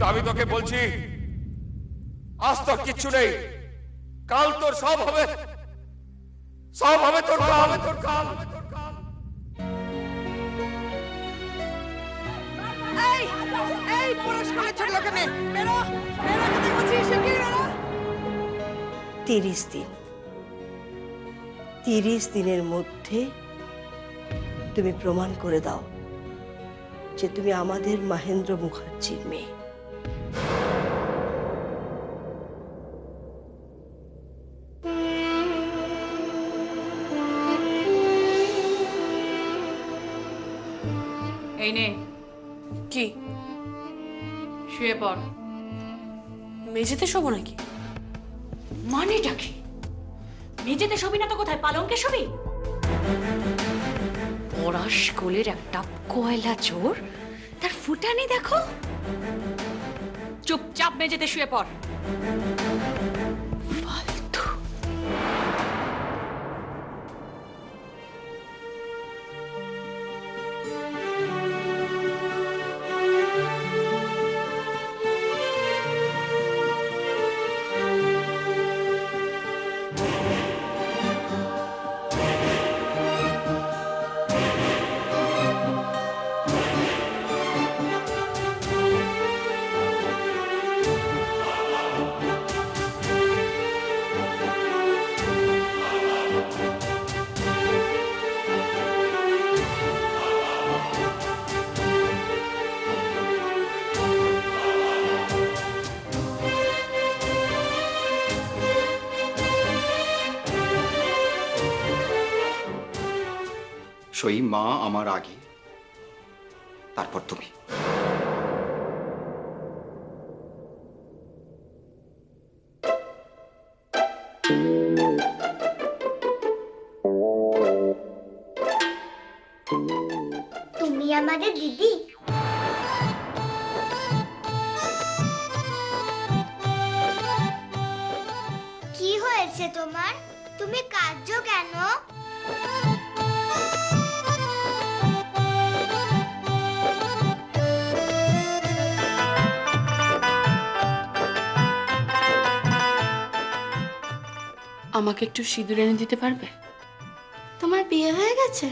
আমি তোকে বলছি, আজ তোর কিচ্ছু নেই, কাল তোর সব হবে, সব হবে তোর কাল, তোর কাল। এই এই পুরস্কারের ছোট লোকে মেয়ে বেরো, বেরো যদি বলছিস শিগগির বেরো। 30 দিন, 30 দিনের মধ্যে তুমি প্রমাণ করে দাও যে তুমি আমাদের মহেন্দ্র মুখার্জির মেয়ে। এই নে, কি শুয়ে পড়। মেঝেতে শোবো নাকি? মানেটা কি? মেঝেতে শোবি না তো কোথায়, পালঙ্কে শোবি? পড়াশ কোলের একটা কয়লা চোর, তার ফুটানি দেখো। চুপচাপ মেঝেতে শুয়ে পড়। ফালতু। সই মা আমার আগে, তারপর তুমি। তুমি আমাদের দিদি। কি হয়েছে তোমার? তুমি কাঁদছো কেন? আমাকে একটু সিঁদুর এনে দিতে পারবে? তোমার বিয়ে হয়ে গেছে?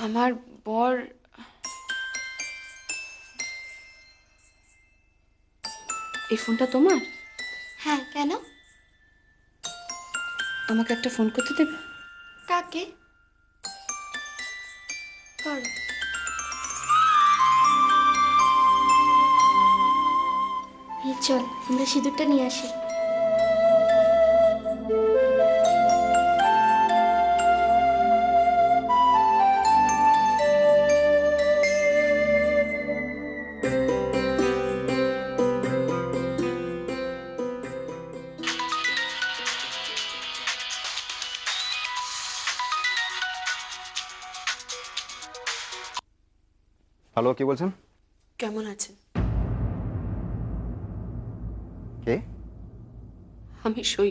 আমার বর এই ফোনটা তোমার? হ্যাঁ, কেন? আমাকে একটা ফোন করতে দেবে? কাকে? করো। চল আমরা সিঁদুরটা নিয়ে আসি। হ্যালো, কে বলছেন? কেমন আছেন? কে? আমি সই।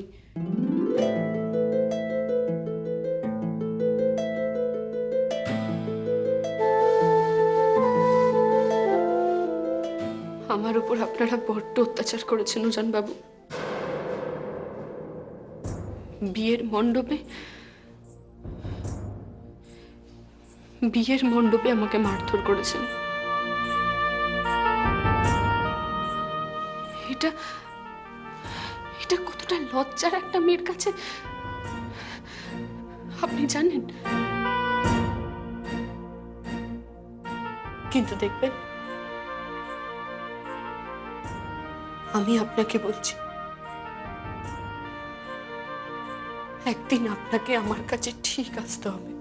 আমার উপর আপনারা বড্ড অত্যাচার করেছেন উজান বাবু। বিয়ের মণ্ডপে আমাকে মারধর করেছেন। এটা এটা কতটা লজ্জার একটা মেয়ের কাছে আপনি জানেন? কিন্তু দেখবেন, আমি আপনাকে বলছি, একদিন আপনাকে আমার কাছে ঠিক আসতে হবে।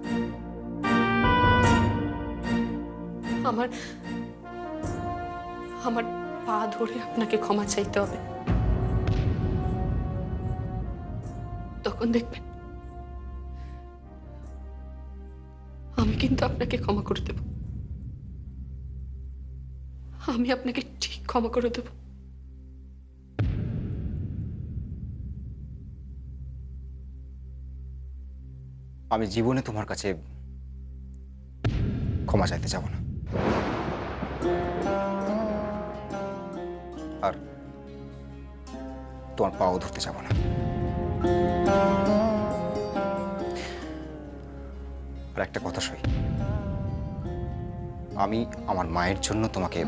আমার আমার পা ধরে আপনাকে ক্ষমা চাইতে হবে। তখন দেখবেন আমি কিন্তু আপনাকে ক্ষমা করে দেব। আমি আপনাকে ঠিক ক্ষমা করে দেব। আমি জীবনে তোমার কাছে ক্ষমা চাইতে যাব না। আর তোমার পাও ধরতে যাব না। আর একটা কথা সই, আমি আমার মায়ের জন্য তোমাকে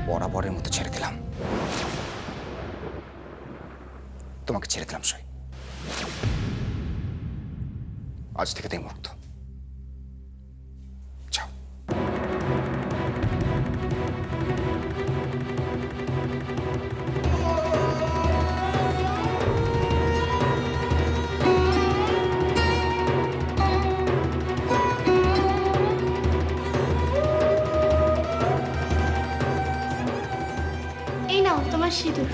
বরাবরের মতো ছেড়ে দিলাম। তোমাকে ছেড়ে দিলাম সই। আজ থেকে তুমি মুক্ত। যাও। এই নাও তোমার সিঁদুর।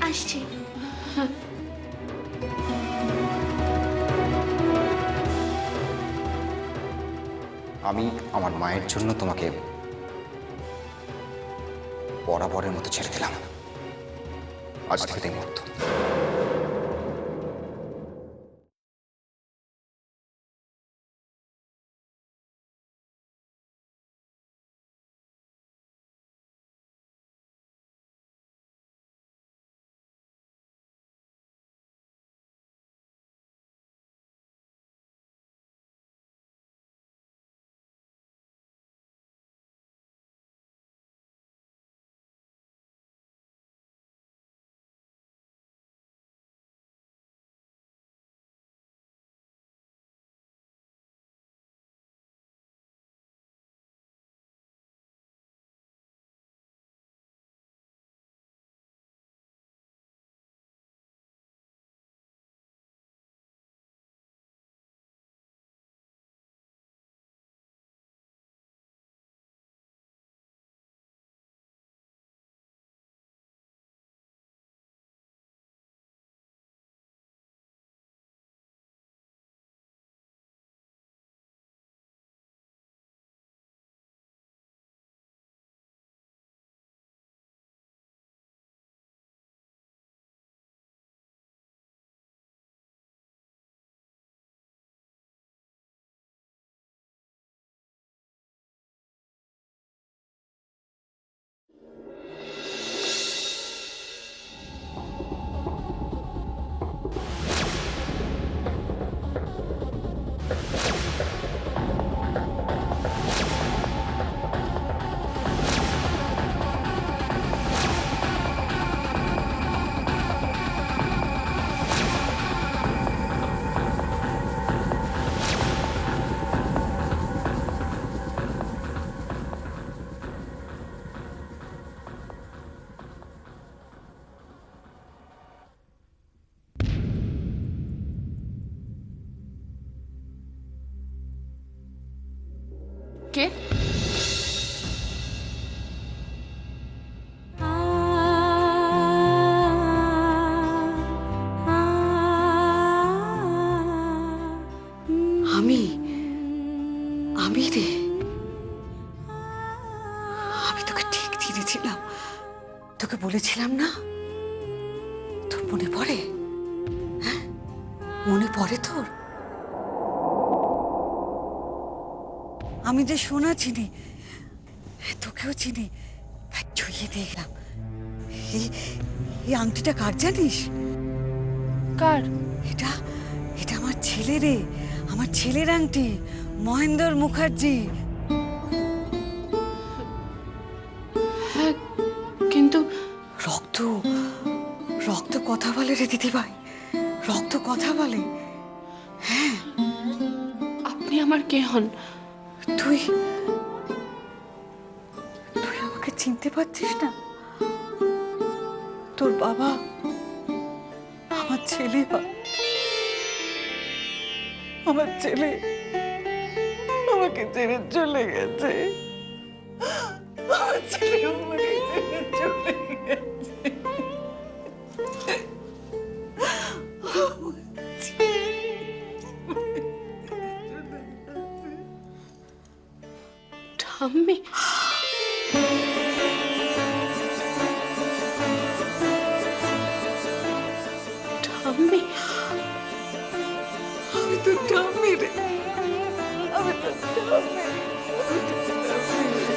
আসছি। আমি আমার মায়ের জন্য তোমাকে বরাবরের মতো ছেড়ে দিলাম। আজ থেকে তুমি মুক্ত। কে? আমি আমি রে, আমি তোকে ঠিক চিনেছিলাম। তোকে বলেছিলাম না, তোর মনে পড়ে? হ্যাঁ, মনে পড়ে তোর? আমি যে সোনা চিনি, তোকেও চিনি, তাই ছুঁয়ে দেখলাম। এই আংটিটা কার জানিস? কার? এটা এটা আমার ছেলে রে, আমার ছেলের আংটি, মহেন্দ্র মুখার্জি। হ্যাঁ, কিন্তু রক্ত রক্ত কথা বলে রে দিদিভাই, রক্ত কথা বলে। হ্যাঁ, আপনি আমার কে হন? তুই তুই আমাকে চিনতে পারছিস না? তোর বাবা আমার ছেলে হয়। আমার ছেলে আমাকে আমাকে ছেড়ে চলে গেছে। আমার ছেলে আমাকে ছেড়ে চলে গেছে। ঠাম্মি, ঠাম্মি, আমি তো ঠাম্মি রে, আমি তো ঠাম্মি, আমি তো ঠাম্মি রে।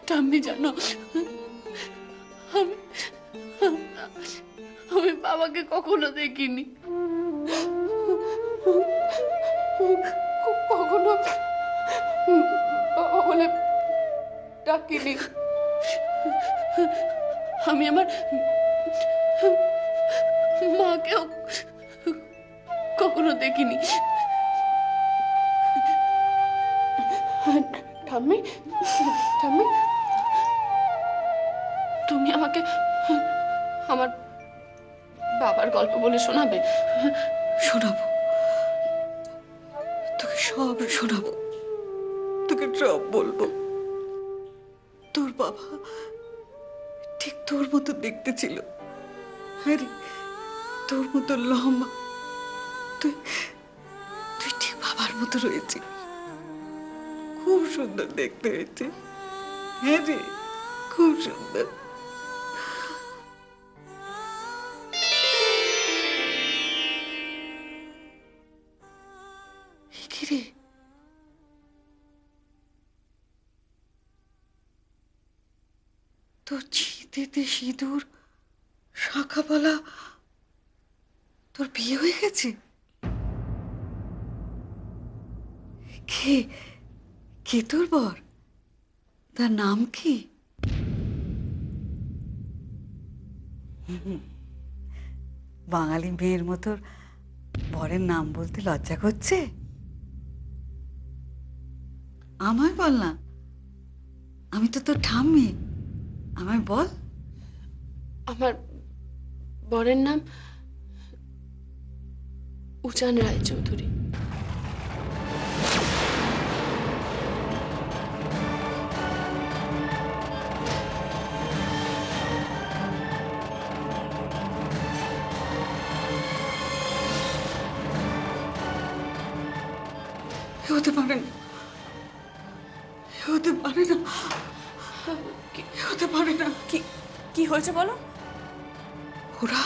ঠাম্মি জানো, আমি আমি বাবাকে কখনো দেখিনি, কখনো বাবা বলে ডাকিনি। আমি আমার মাকেও কখনো দেখিনি। ঠাম্মি, ঠাম্মি, তুমি আমাকে আমার বাবার গল্প বলে শোনাবে? শোনাবো, তোকে সব শোনাবো, তোকে সব বলবো। তোর বাবা ঠিক তোর মতো দেখতে ছিল। হ্যাঁ রে, তোর মতো লম্বা। তুই তুই ঠিক বাবার মতো রয়েছিস। খুব সুন্দর দেখতে হয়েছে। হ্যাঁ রে, খুব সুন্দর। কি রে, তোর চিতেতে সিঁদুর, শাঁখাপালা, তোর বিয়ে হয়ে গেছে? কে কে তোর বর? তার নাম কি? বাঙালি মেয়ের মতো বরের নাম বলতে লজ্জা করছে? আমায় বল না, আমি তো তোর ঠাম্মি, আমায় বল। আমার বরের নাম উজান রায়চৌধুরী। হতে পারে না, হতে পারে না, হতে পারে না। কি কি হয়েছে বলো? ওরা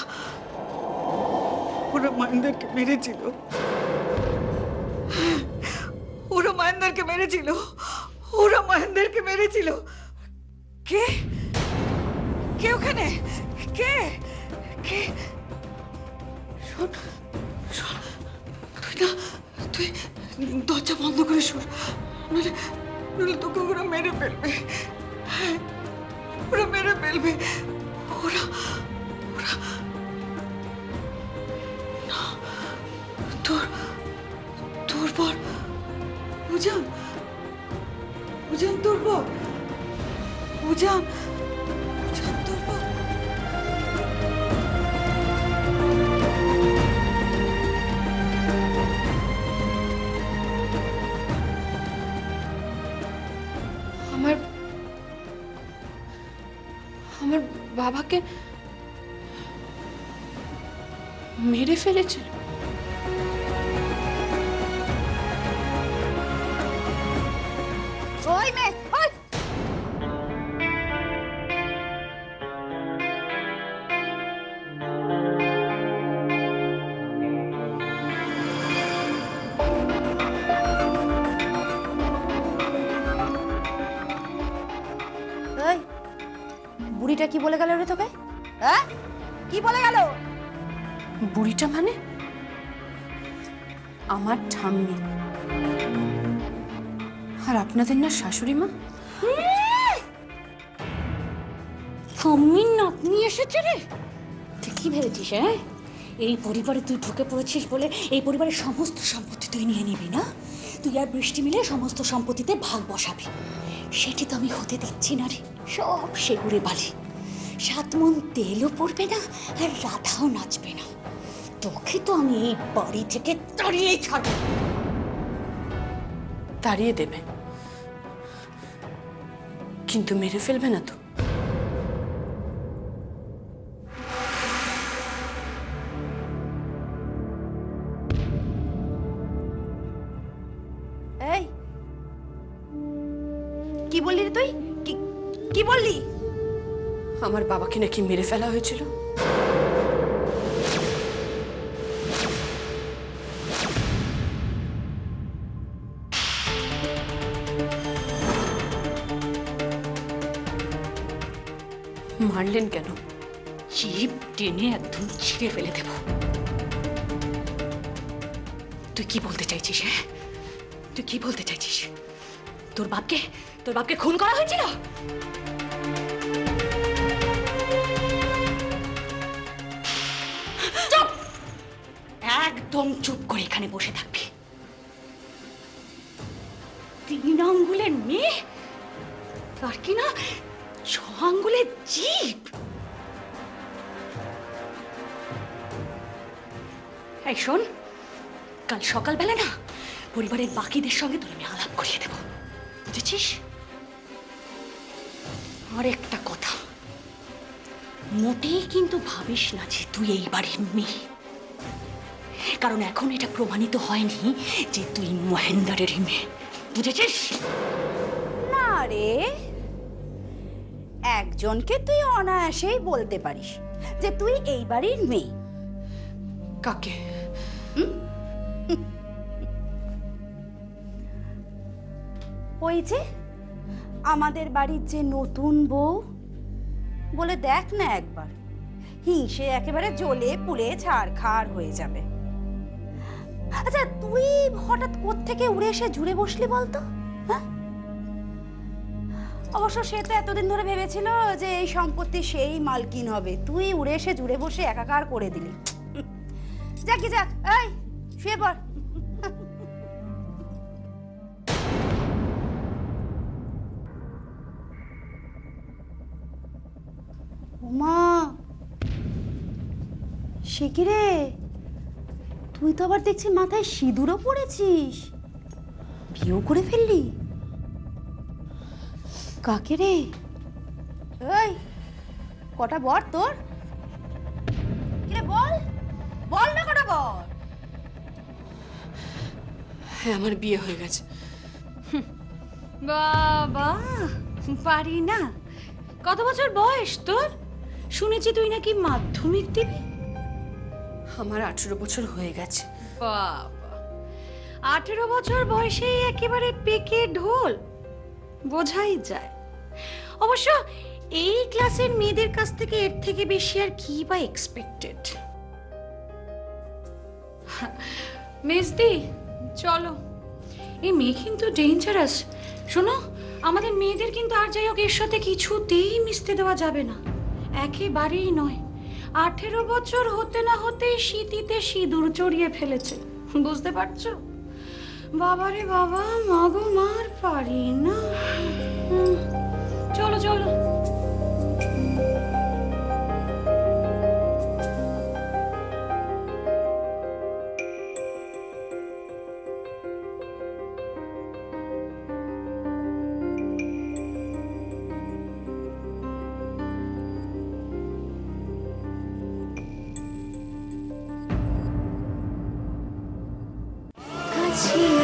ওরা মহেন্দ্রকে মেরেছিল। ওরা মহেন্দ্রকে মেরেছিল, ওরা মহেন্দ্রকে মেরেছিল। কে কে ওখানে? কে কে? শোন শোন, তুই না, তুই দরজা বন্ধ করে শোন, নইলে নইলে তোকে ওরা মেরে ফেলবে। হ্যাঁ, ওরা মেরে ফেলবে। ওরা ওরা না, তোর তোর বর উজান, উজান তোর বর, উজান, উজান তোর বর। আমার আমার বাবাকে মেরে ফেলেছিল। ওই মেয়ে, ওই! এই বুড়িটা কি বলে গেল রে তোকে? হ্যাঁ, কি বলে গেল? বুড়িটা মানে আমার ঠাম্মি। আর আপনাদের না শাশুড়ি মা? ঠাম্মির নাতনি এসেছে রে? তুই কি ভেবেছিস? হ্যাঁ, এই পরিবারে তুই ঢুকে পড়েছিস বলে এই পরিবারের সমস্ত সম্পত্তি তুই নিয়ে নিবি না? তুই আর বৃষ্টি মিলে সমস্ত সম্পত্তিতে ভাগ বসাবি। সেটি তো আমি হতে দিচ্ছি না রে। সব সেগুড়ে বালি, 7 মণ তেলও পড়বে না, আর রাধাও নাচবে না। তোকে তো আমি এই বাড়ি থেকে তাড়িয়েই ছাড়বো। তাড়িয়ে দেবে, কিন্তু মেরে ফেলবে না তো? এই কি বললি রে তুই? কি বললি? আমার বাবাকে নাকি মেরে ফেলা হয়েছিল। মারলেন কেন? জিভ টেনে একদম ছিঁড়ে ফেলে দেব। তুই কি বলতে চাইছিস? হ্যাঁ, তুই কি বলতে চাইছিস? তোর বাপকে খুন করা হয়েছিল? চুপ, একদম চুপ করে এখানে বসে থাকবি। 3 আঙ্গুলের মেয়ে, আর কি না 6 আঙ্গুলের জিভ। এই শোন, কাল সকালবেলা না পরিবারের বাকিদের সঙ্গে তোর আমি আলাপ করিয়ে দেব, বুঝেছিস? আর একটা কথা, মোটেই কিন্তু ভাবিস না যে তুই এই বাড়ির মেয়ে, কারণ এখন এটা প্রমাণিত হয়নি যে তুই মহেন্দ্রেরই মেয়ে, বুঝেছিস? না রে, একজনকে তুই অনায়াসেই বলতে পারিস যে তুই এই বাড়ির মেয়ে। কাকে? ওই যে আমাদের বাড়ির যে নতুন বউ, বলে দেখ না একবার, হিংসে একেবারে জ্বলে পুড়ে ছারখার হয়ে যাবে। আচ্ছা, তুই হঠাৎ কোত্থেকে উড়ে এসে জুড়ে বসলি বলতো? হ্যাঁ, অবশ্য সে তো এতদিন ধরে ভেবেছিল যে এই সম্পত্তি সেই মালকিন হবে, তুই উড়ে এসে জুড়ে বসে একাকার করে দিলি। যাক যাক, এই শুয়ে পড়। মা, সে কি রে, তুই তো আবার দেখছি মাথায় সিঁদুরও পড়েছিস, বিয়েও করে ফেললি? কাকে রে? এই কটা বর তোর? কিরে বল, বল না কটা বর? হ্যাঁ, আমার বিয়ে হয়ে গেছে। বাবা, পারি না। কত বছর বয়স তোর? শুনেছি তুই নাকি মাধ্যমিক দিবি। আমার 18 বছর হয়ে গেছে। বাবা, 18 বছর বয়সেই একেবারে পেকে ঢোল, বোঝাই যায়। অবশ্য এই ক্লাসের মেয়েদের কাছ থেকে এর থেকে বেশি আর কি বা এক্সপেক্টেড। মেজদি, চলো, এই মেয়ে কিন্তু ডেঞ্জারাস। শোনো, আমাদের মেয়েদের কিন্তু আর যাই হোক এর সাথে কিছুতেই মিশতে দেওয়া যাবে না, একেবারেই নয়। 18 বছর হতে না হতেই শীতিতে সিঁদুর চড়িয়ে ফেলেছে, বুঝতে পারছো? বাবারে বাবা, মাগো মার পারি না। চলো চলো। কাছে